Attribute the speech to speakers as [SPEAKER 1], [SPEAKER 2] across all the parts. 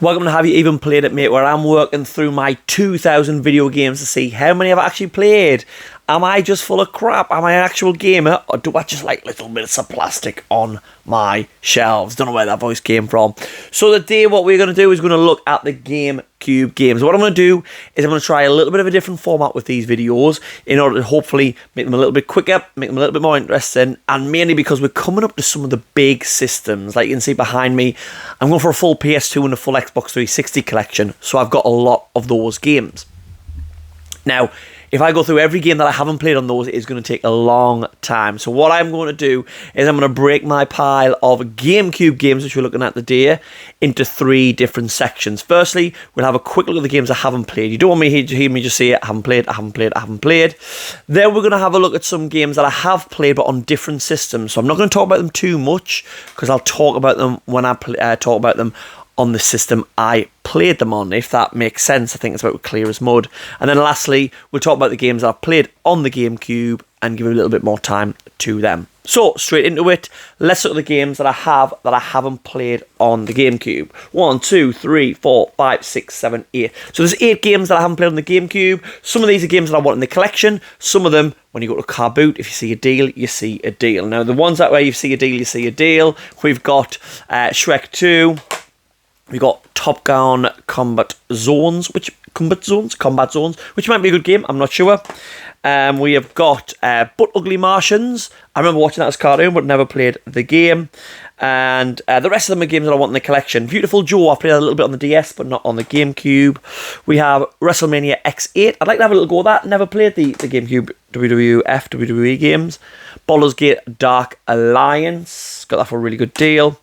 [SPEAKER 1] Welcome to Have You Even Played It, mate, where I'm working through my 2,000 video games to see how many I've actually played. Am I just full of crap? Am I an actual gamer? Or do I just like little bits of plastic on my shelves? Don't know where that voice came from. So today what we're going to do is going to look at the GameCube games. What I'm going to do is I'm going to try a little bit of a different format with these videos in order to hopefully make them a little bit quicker, make them a little bit more interesting, and mainly because we're coming up to some of the big systems. Like you can see behind me, I'm going for a full PS2 and a full Xbox 360 collection, so I've got a lot of those games. Now, if I go through every game that I haven't played on those, it's going to take a long time. So what I'm going to do is I'm going to break my pile of GameCube games, which we're looking at today, into 3 different sections. Firstly, we'll have a quick look at the games I haven't played. You don't want me to hear me just say, I haven't played, I haven't played, I haven't played. Then we're going to have a look at some games that I have played, but on different systems. So I'm not going to talk about them too much, because I'll talk about them when I talk about them on the system I played them on, if that makes sense. I think it's about clear as mud. And then lastly, we'll talk about the games I've played on the GameCube and give a little bit more time to them. So, straight into it, let's look at the games that I haven't played on the GameCube. 1, 2, 3, 4, 5, 6, 7, 8. So there's 8 games that I haven't played on the GameCube. Some of these are games that I want in the collection. Some of them, when you go to Car Boot, if you see a deal, you see a deal. Now, the ones that way you see a deal, you see a deal. We've got Shrek 2. We got Top Gun Combat Zones, which might be a good game. I'm not sure. We have got But Ugly Martians. I remember watching that as a cartoon, but never played the game. And the rest of them are games that I want in the collection. Beautiful Joe, I played a little bit on the DS, but not on the GameCube. We have WrestleMania X8. I'd like to have a little go at that. Never played the GameCube WWE games. Baldur's Gate Dark Alliance. Got that for a really good deal.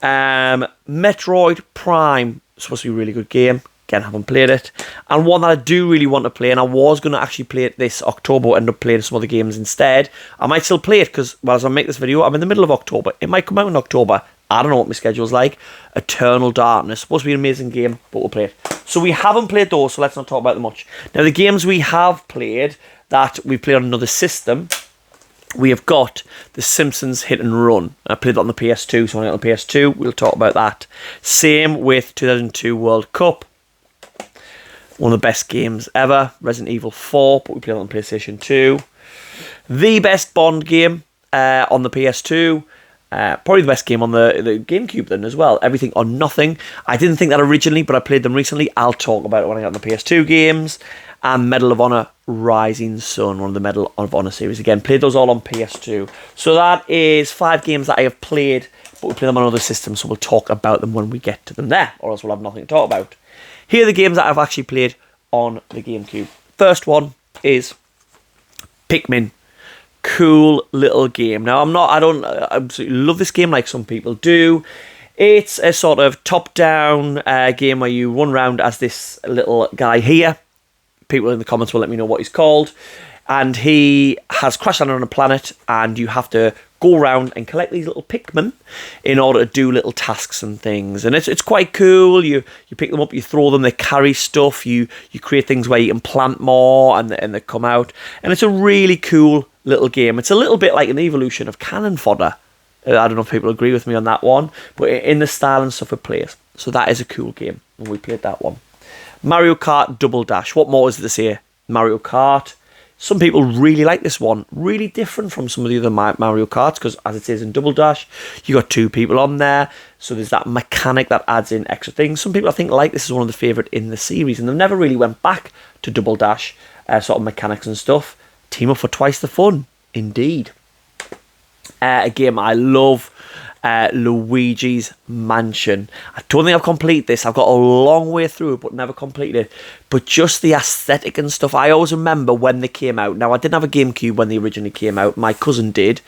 [SPEAKER 1] Metroid Prime, supposed to be a really good game. Again, haven't played it. And one that I do really want to play, and I was going to actually play it this October, end up playing some other games instead. I might still play it, because well, as I make this video, I'm in the middle of October. It might come out in October. I don't know what my schedule's like. Eternal Darkness. Supposed to be an amazing game, but we'll play it. So we haven't played those, so let's not talk about them much. Now, the games we have played, that we played on another system, we have got The Simpsons Hit and Run. I played that on the PS2, so when I get on the PS2, we'll talk about that. Same with 2002 World Cup. One of the best games ever. Resident Evil 4, but we played it on PlayStation 2. The best Bond game on the PS2. Probably the best game on the GameCube then as well. Everything or Nothing. I didn't think that originally, but I played them recently. I'll talk about it when I get on the PS2 games. And Medal of Honor Rising Sun, one of the Medal of Honor series. Again, played those all on PS2. So that is 5 games that I have played, but we play them on other systems, so we'll talk about them when we get to them there, or else we'll have nothing to talk about. Here are the games that I've actually played on the GameCube. First one is Pikmin. Cool little game. Now, I don't absolutely love this game like some people do. It's a sort of top-down game where you run around as this little guy here. People in the comments will let me know what he's called. And he has crash landed on a planet, and you have to go around and collect these little Pikmin in order to do little tasks and things. And it's quite cool. You pick them up, you throw them, they carry stuff. You create things where you can plant more, and they come out. And it's a really cool little game. It's a little bit like an evolution of Cannon Fodder. I don't know if people agree with me on that one, but in the style and stuff it plays. So that is a cool game, and we played that one. Mario Kart Double Dash. What more is there to say? Mario Kart. Some people really like this one. Really different from some of the other Mario Karts, because as it says in Double Dash, you got 2 people on there. So there's that mechanic that adds in extra things. Some people, I think, like this is one of the favourite in the series, and they've never really went back to Double Dash sort of mechanics and stuff. Team up for twice the fun. Indeed. A game I love. Luigi's Mansion. I don't think I've completed this. I've got a long way through it, but never completed it. But just the aesthetic and stuff, I always remember when they came out. Now, I didn't have a GameCube when they originally came out. My cousin did.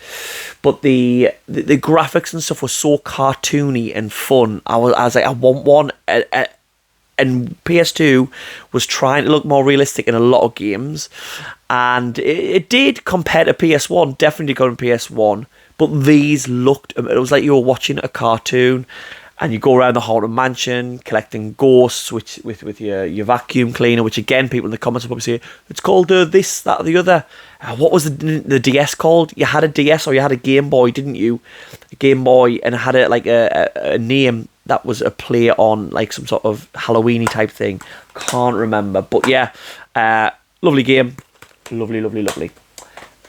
[SPEAKER 1] But the graphics and stuff were so cartoony and fun. I was like, I want one. And PS2 was trying to look more realistic in a lot of games. And it did compare to PS1. Definitely got on PS1. But these looked, it was like you were watching a cartoon, and you go around the Haunted Mansion collecting ghosts with your vacuum cleaner, which again, people in the comments will probably say, it's called this, that, or the other. What was the DS called? You had a DS or you had a Game Boy, didn't you? A Game Boy, and it had a name that was a play on like some sort of Halloween-y type thing. Can't remember. But yeah, lovely game. Lovely.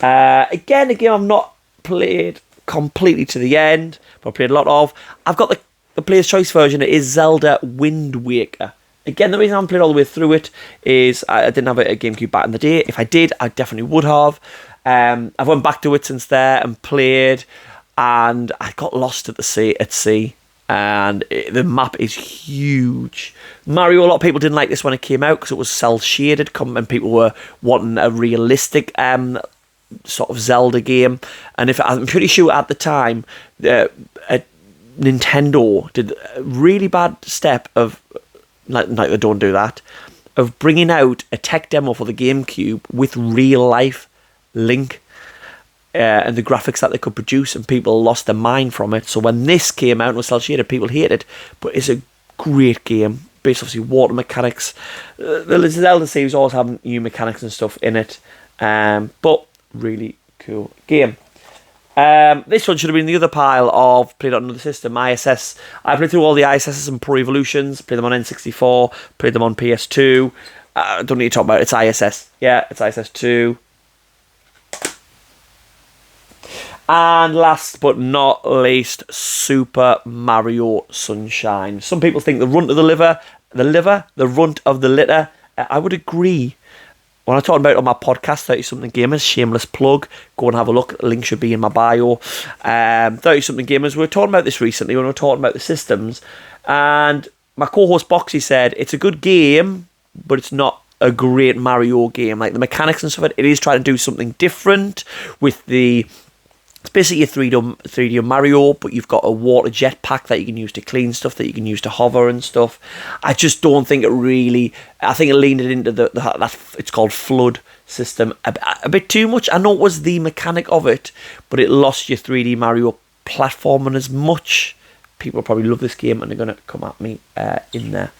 [SPEAKER 1] Again, a game I've not played completely to the end, but I played a lot of. I've got the Player's Choice version. It is Zelda Wind Waker. Again, the reason I haven't played all the way through it is I didn't have a GameCube back in the day. If I did, I definitely would have. I've went back to it since there and played, and I got lost at sea. And the map is huge. Mario, a lot of people didn't like this when it came out because it was cel-shaded, and people were wanting a realistic sort of Zelda game. And I'm pretty sure at the time, Nintendo did a really bad step of, like they don't do that, of bringing out a tech demo for the GameCube with real life Link and the graphics that they could produce, and people lost their mind from it. So when this came out and was cel-shaded, people hated it, but it's a great game based obviously water mechanics. The Zelda series always have new mechanics and stuff in it, but really cool game. This one should have been the other pile of played on another system, ISS. I played through all the ISSs and Pro Evolutions, played them on N64, played them on PS2. Don't need to talk about it, it's ISS. Yeah, it's ISS2. And last but not least, Super Mario Sunshine. Some people think the runt of the runt of the litter. I would agree. When I talk about it on my podcast, 30-something Gamers, shameless plug, go and have a look. The link should be in my bio. 30-something Gamers, we were talking about this recently when we were talking about the systems. And my co-host Boxy said, it's a good game, but it's not a great Mario game. Like the mechanics and stuff, it is trying to do something different with the... It's basically a 3D Mario, but you've got a water jetpack that you can use to clean stuff, that you can use to hover and stuff. I just don't think it really... I think it leaned it into that it's called Flood system a bit too much. I know it was the mechanic of it, but it lost your 3D Mario platforming as much. People probably love this game and they're going to come at me in there.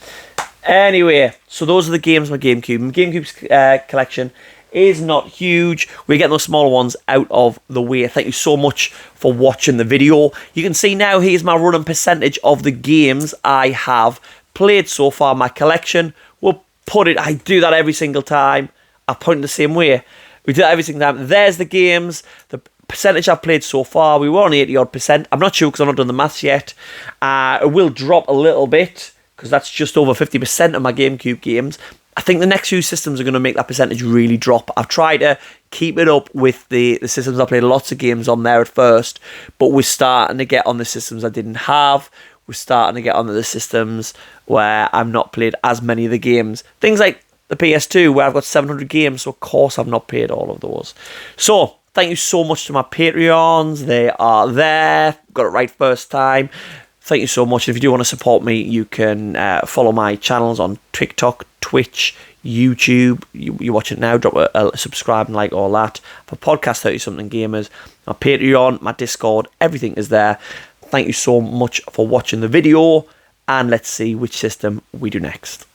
[SPEAKER 1] Anyway, so those are the games on my GameCube. My GameCube's collection is not huge. We're getting those smaller ones out of the way. Thank you so much for watching the video. You can see now, here's my running percentage of the games I have played so far. My collection, I do that every single time. I point the same way. We do that every single time. There's the games, the percentage I've played so far. We were on 80-odd%. I'm not sure because I've not done the maths yet. It will drop a little bit because that's just over 50% of my GameCube games. I think the next few systems are going to make that percentage really drop. I've tried to keep it up with the systems I played lots of games on there at first, but we're starting to get on the systems I didn't have. We're starting to get on the systems where I've not played as many of the games. Things like the PS2, where I've got 700 games, so of course I've not played all of those. So, thank you so much to my Patreons. They are there. Got it right first time. Thank you so much. If you do want to support me, you can follow my channels on TikTok, Twitch, YouTube. You watch it now, drop a subscribe and like all that. For podcast 30-something Gamers, my Patreon, my Discord, everything is there. Thank you so much for watching the video, and let's see which system we do next.